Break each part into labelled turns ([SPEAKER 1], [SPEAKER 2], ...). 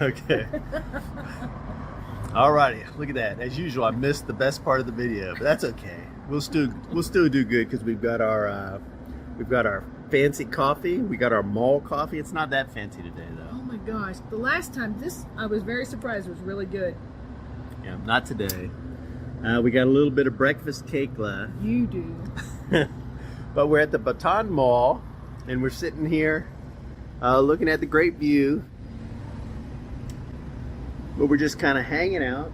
[SPEAKER 1] Okay. Alrighty, look at that. As usual, I missed the best part of the video, but that's okay. We'll still do good because we've got our fancy coffee. We got our mall coffee. It's not that fancy today, though.
[SPEAKER 2] Oh my gosh! The last time I was very surprised. It was really good.
[SPEAKER 1] Yeah, not today. We got a little bit of breakfast cake left.
[SPEAKER 2] You do.
[SPEAKER 1] But we're at the Baton Mall, and we're sitting here looking at the great view. But we're just kind of hanging out.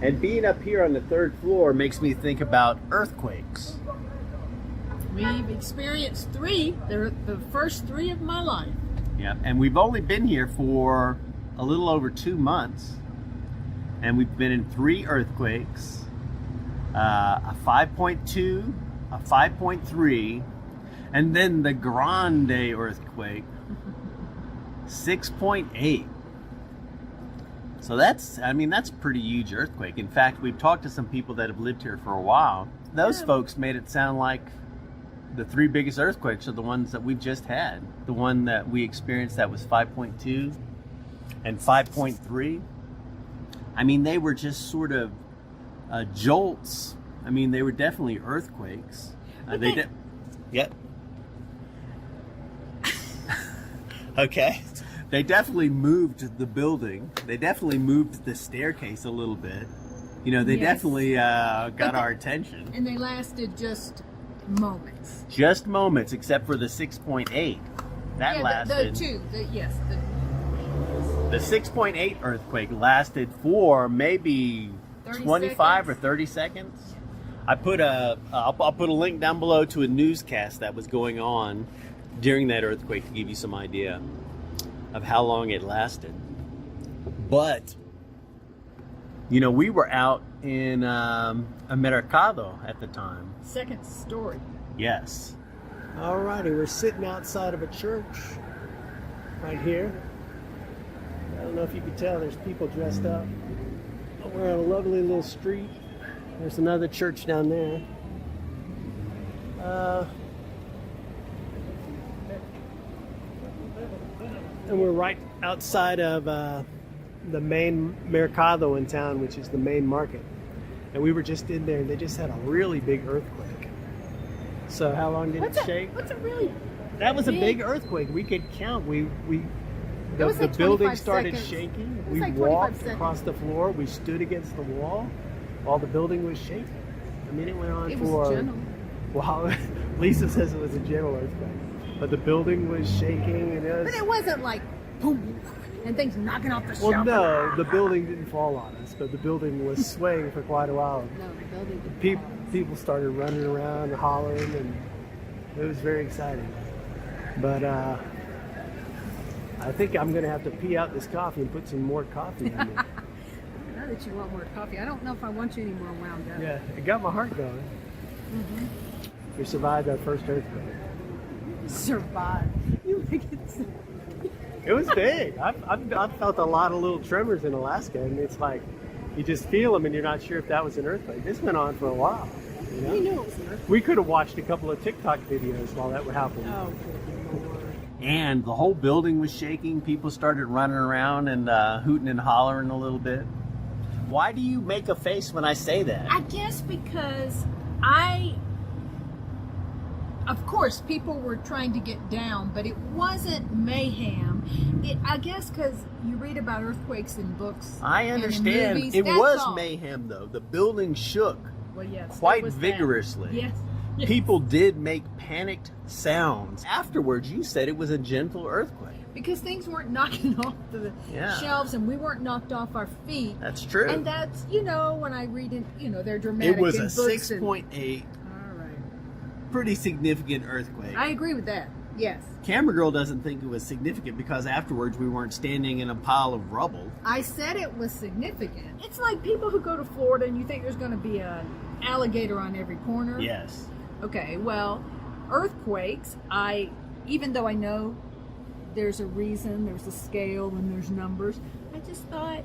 [SPEAKER 1] And being up here on the 3rd floor makes me think about earthquakes.
[SPEAKER 2] We've experienced 3. They're the first 3 of my life.
[SPEAKER 1] Yeah, and we've only been here for a little over 2 months. And we've been in 3 earthquakes. A 5.2, a 5.3, and then the Grande earthquake, 6.8. So that's a pretty huge earthquake. In fact, we've talked to some people that have lived here for a while. Those folks made it sound like the 3 biggest earthquakes are the ones that we've just had. The one that we experienced that was 5.2 and 5.3. I mean, they were just sort of jolts. I mean, they were definitely earthquakes. Yep. Okay. They definitely moved the building. They definitely moved the staircase a little bit. You know, they definitely got our attention.
[SPEAKER 2] And they lasted just moments.
[SPEAKER 1] Just moments, except for the 6.8. That lasted. The 6.8 earthquake lasted for maybe 25 or 30 seconds. I'll put a link down below to a newscast that was going on during that earthquake to give you some idea of how long it lasted. But, you know, we were out in a mercado at the time.
[SPEAKER 2] 2nd story.
[SPEAKER 1] Yes. Alrighty, we're sitting outside of a church right here. I don't know if you can tell, there's people dressed up. We're on a lovely little street. There's another church down there. And we're right outside of the main mercado in town, which is the main market. And we were just in there, and they just had a really big earthquake. So how long did it shake?
[SPEAKER 2] What's a really
[SPEAKER 1] That was a big earthquake. We could count. The building started shaking. We walked across the floor. We stood against the wall while the building was shaking. I mean, it went on for...
[SPEAKER 2] gentle.
[SPEAKER 1] Well, Lisa says it was a gentle earthquake. But the building was shaking. And
[SPEAKER 2] But it wasn't like boom and things knocking off the shelf.
[SPEAKER 1] Well, no, the building didn't fall on us, but the building was swaying for quite a while.
[SPEAKER 2] No, the building didn't.
[SPEAKER 1] People started running around and hollering, and it was very exciting. But I think I'm going to have to pee out this coffee and put some more coffee in it.
[SPEAKER 2] Now that you want more coffee, I don't know if I want you any more wound up.
[SPEAKER 1] Yeah, it got my heart going.
[SPEAKER 2] Mm-hmm.
[SPEAKER 1] We survived our first earthquake.
[SPEAKER 2] Survived. You think it's...
[SPEAKER 1] It was big. I've felt a lot of little tremors in Alaska, and it's like you just feel them, and you're not sure if that was an earthquake. This went on for a while. You know?
[SPEAKER 2] We knew it was an earthquake.
[SPEAKER 1] We could have watched a couple of TikTok videos while that would happen.
[SPEAKER 2] Oh, good Lord.
[SPEAKER 1] And the whole building was shaking. People started running around and hooting and hollering a little bit. Why do you make a face when I say that?
[SPEAKER 2] I guess because of course, people were trying to get down, but it wasn't mayhem. I guess because you read about earthquakes in books.
[SPEAKER 1] I understand.
[SPEAKER 2] And in movies,
[SPEAKER 1] it was
[SPEAKER 2] all.
[SPEAKER 1] Mayhem, though. The building shook
[SPEAKER 2] Yes,
[SPEAKER 1] quite vigorously.
[SPEAKER 2] Yes.
[SPEAKER 1] People did make panicked sounds. Afterwards, you said it was a gentle earthquake.
[SPEAKER 2] Because things weren't knocking off the shelves, and we weren't knocked off our feet.
[SPEAKER 1] That's true.
[SPEAKER 2] And that's, when I read it, they're dramatic.
[SPEAKER 1] It was
[SPEAKER 2] in
[SPEAKER 1] a
[SPEAKER 2] books
[SPEAKER 1] 6.8.
[SPEAKER 2] All right.
[SPEAKER 1] Pretty significant earthquake.
[SPEAKER 2] I agree with that. Yes.
[SPEAKER 1] Camera Girl doesn't think it was significant because afterwards we weren't standing in a pile of rubble.
[SPEAKER 2] I said it was significant. It's like people who go to Florida and you think there's going to be an alligator on every corner.
[SPEAKER 1] Yes.
[SPEAKER 2] Okay, well, earthquakes, even though I know there's a reason, there's a scale, and there's numbers, I just thought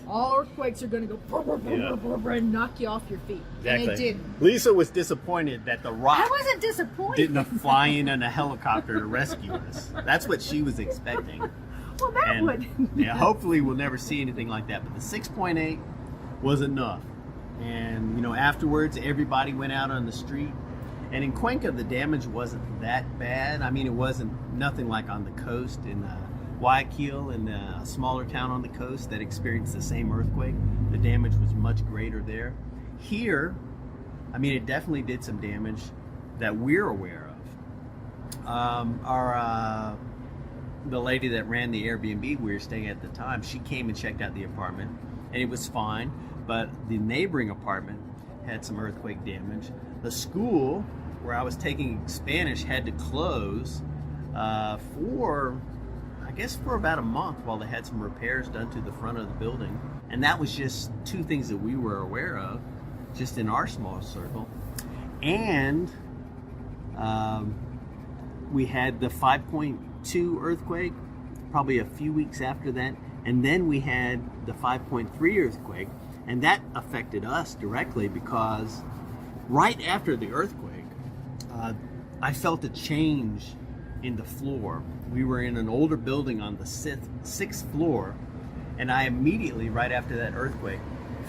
[SPEAKER 2] all earthquakes are going to go and knock you off your feet.
[SPEAKER 1] Exactly.
[SPEAKER 2] And it didn't.
[SPEAKER 1] Lisa was disappointed that the rock
[SPEAKER 2] I wasn't disappointed.
[SPEAKER 1] didn't fly in a helicopter to rescue us. That's what she was expecting.
[SPEAKER 2] Well, that
[SPEAKER 1] And,
[SPEAKER 2] would.
[SPEAKER 1] yeah, hopefully we'll never see anything like that. But the 6.8 was enough. And, you know, afterwards, everybody went out on the street. And in Cuenca, the damage wasn't that bad. I mean, it wasn't nothing like on the coast in Guayaquil, in a smaller town on the coast that experienced the same earthquake. The damage was much greater there. Here, I mean, it definitely did some damage that we're aware of. The lady that ran the Airbnb we were staying at the time, she came and checked out the apartment, and it was fine. But the neighboring apartment had some earthquake damage. The school where I was taking Spanish had to close for about a month while they had some repairs done to the front of the building. And that was just two things that we were aware of, just in our small circle. And we had the 5.2 earthquake probably a few weeks after that. And then we had the 5.3 earthquake. And that affected us directly because right after the earthquake, I felt a change in the floor. We were in an older building on the sixth floor, and I immediately, right after that earthquake,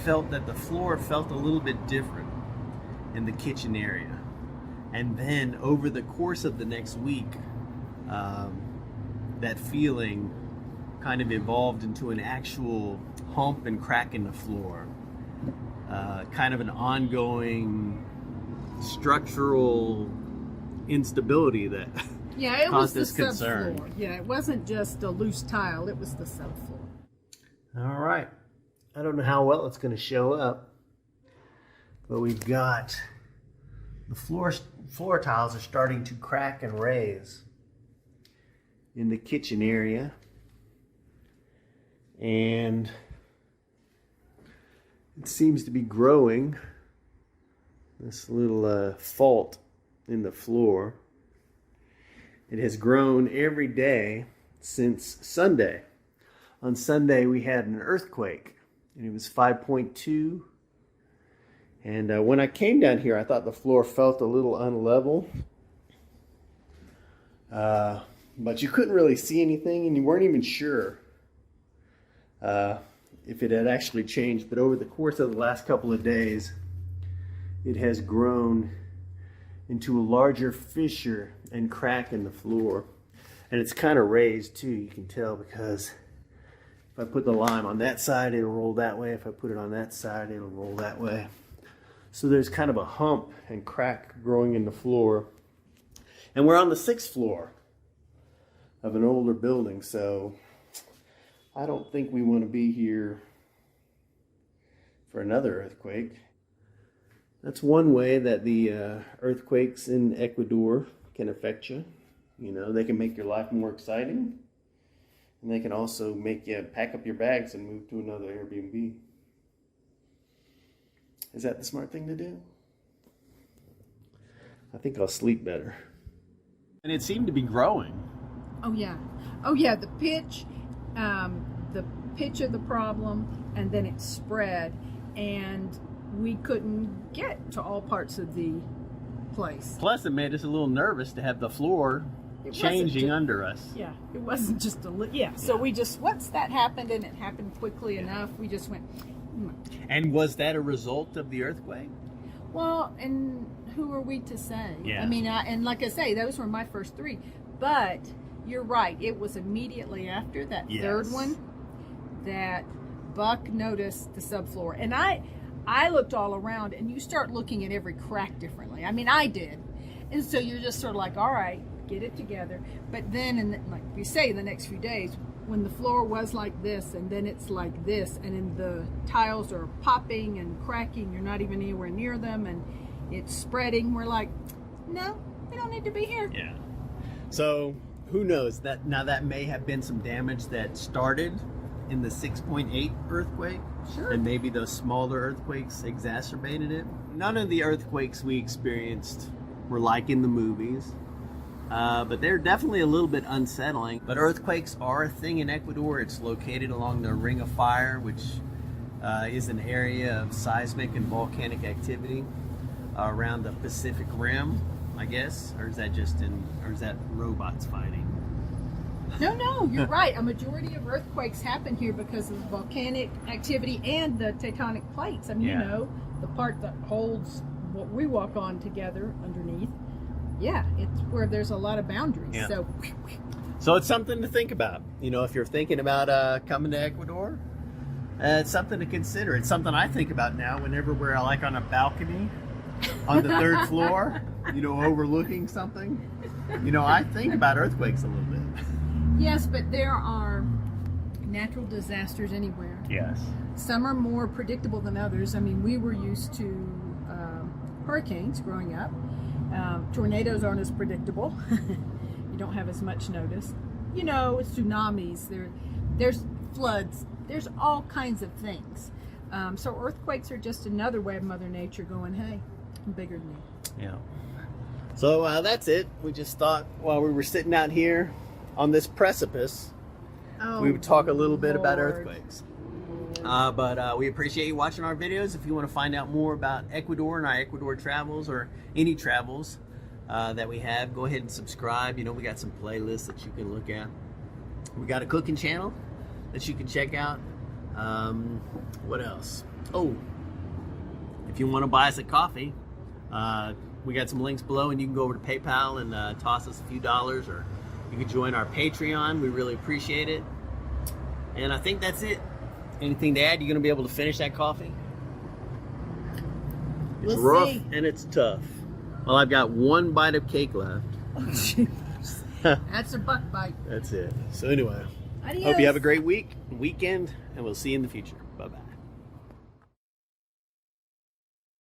[SPEAKER 1] felt that the floor felt a little bit different in the kitchen area. And then over the course of the next week, that feeling kind of evolved into an actual hump and crack in the floor, kind of an ongoing structural instability that
[SPEAKER 2] it was
[SPEAKER 1] caused
[SPEAKER 2] the
[SPEAKER 1] us concern.
[SPEAKER 2] subfloor. Yeah, it wasn't just a loose tile, it was the subfloor.
[SPEAKER 1] All right. I don't know how well it's going to show up, but we've got the floor tiles are starting to crack and raise in the kitchen area. And it seems to be growing, this little fault in the floor. It has grown every day since Sunday. On Sunday we had an earthquake, and it was 5.2. And when I came down here, I thought the floor felt a little unlevel. But you couldn't really see anything, and you weren't even sure if it had actually changed. But over the course of the last couple of days, it has grown into a larger fissure and crack in the floor. And it's kind of raised too, you can tell, because if I put the lime on that side, it'll roll that way. If I put it on that side, it'll roll that way. So there's kind of a hump and crack growing in the floor. And we're on the 6th floor of an older building, so I don't think we want to be here for another earthquake. That's one way that the earthquakes in Ecuador can affect you. You know, they can make your life more exciting, and they can also make you pack up your bags and move to another Airbnb. Is that the smart thing to do? I think I'll sleep better. And it seemed to be growing.
[SPEAKER 2] Oh yeah, the pitch of the problem, and then it spread, and we couldn't get to all parts of the place.
[SPEAKER 1] Plus, it made us a little nervous to have the floor changing under us.
[SPEAKER 2] Yeah, it wasn't just So we just, once that happened, and it happened quickly enough, we just went.
[SPEAKER 1] And was that a result of the earthquake?
[SPEAKER 2] Well, and who are we to say?
[SPEAKER 1] Yeah.
[SPEAKER 2] I mean, and like I say, those were my first 3, but you're right. It was immediately after that third one that Buck noticed the subfloor, and I looked all around, and you start looking at every crack differently. I mean, I did. And so you're just sort of like, all right, get it together. But then, like you say, the next few days, when the floor was like this, and then it's like this, and then the tiles are popping and cracking, you're not even anywhere near them, and it's spreading, we're like, no, we don't need to be here.
[SPEAKER 1] Yeah. So, who knows? That may have been some damage that started in the 6.8 earthquake.
[SPEAKER 2] Sure.
[SPEAKER 1] And maybe those smaller earthquakes exacerbated it. None of the earthquakes we experienced were like in the movies, but they're definitely a little bit unsettling. But earthquakes are a thing in Ecuador. It's located along the Ring of Fire, which is an area of seismic and volcanic activity around the Pacific Rim, I guess. Or is that robots fighting?
[SPEAKER 2] No, you're right. A majority of earthquakes happen here because of volcanic activity and the tectonic plates. I mean,
[SPEAKER 1] Yeah.
[SPEAKER 2] you know, the part that holds what we walk on together underneath. Yeah, it's where there's a lot of boundaries.
[SPEAKER 1] Yeah.
[SPEAKER 2] So,
[SPEAKER 1] it's something to think about. You know, if you're thinking about coming to Ecuador, it's something to consider. It's something I think about now whenever we're like on a balcony on the third floor, you know, overlooking something. You know, I think about earthquakes a little bit.
[SPEAKER 2] yes, but there are natural disasters anywhere.
[SPEAKER 1] Yes.
[SPEAKER 2] Some are more predictable than others. I mean, we were used to hurricanes growing up. Tornadoes aren't as predictable. You don't have as much notice. You know, tsunamis, there's floods, there's all kinds of things. So earthquakes are just another way of Mother Nature going, hey, I'm bigger than you.
[SPEAKER 1] Yeah. So that's it. We just thought while we were sitting out here on this precipice,
[SPEAKER 2] Oh,
[SPEAKER 1] we would talk a little bit about
[SPEAKER 2] Lord.
[SPEAKER 1] earthquakes. But we appreciate you watching our videos. If you want to find out more about Ecuador and our Ecuador travels or any travels that we have, go ahead and subscribe. You know, we got some playlists that you can look at. We got a cooking channel that you can check out. What else? Oh, if you want to buy us a coffee, we got some links below, and you can go over to PayPal and toss us a few dollars, or you can join our Patreon. We really appreciate it. And I think that's it. Anything to add? You're going to be able to finish that coffee? It's
[SPEAKER 2] We'll
[SPEAKER 1] rough
[SPEAKER 2] see.
[SPEAKER 1] and it's tough. Well, I've got one bite of cake left.
[SPEAKER 2] That's a buck bite.
[SPEAKER 1] That's it. So anyway,
[SPEAKER 2] Adios.
[SPEAKER 1] hope you have a great weekend, and we'll see you in the future.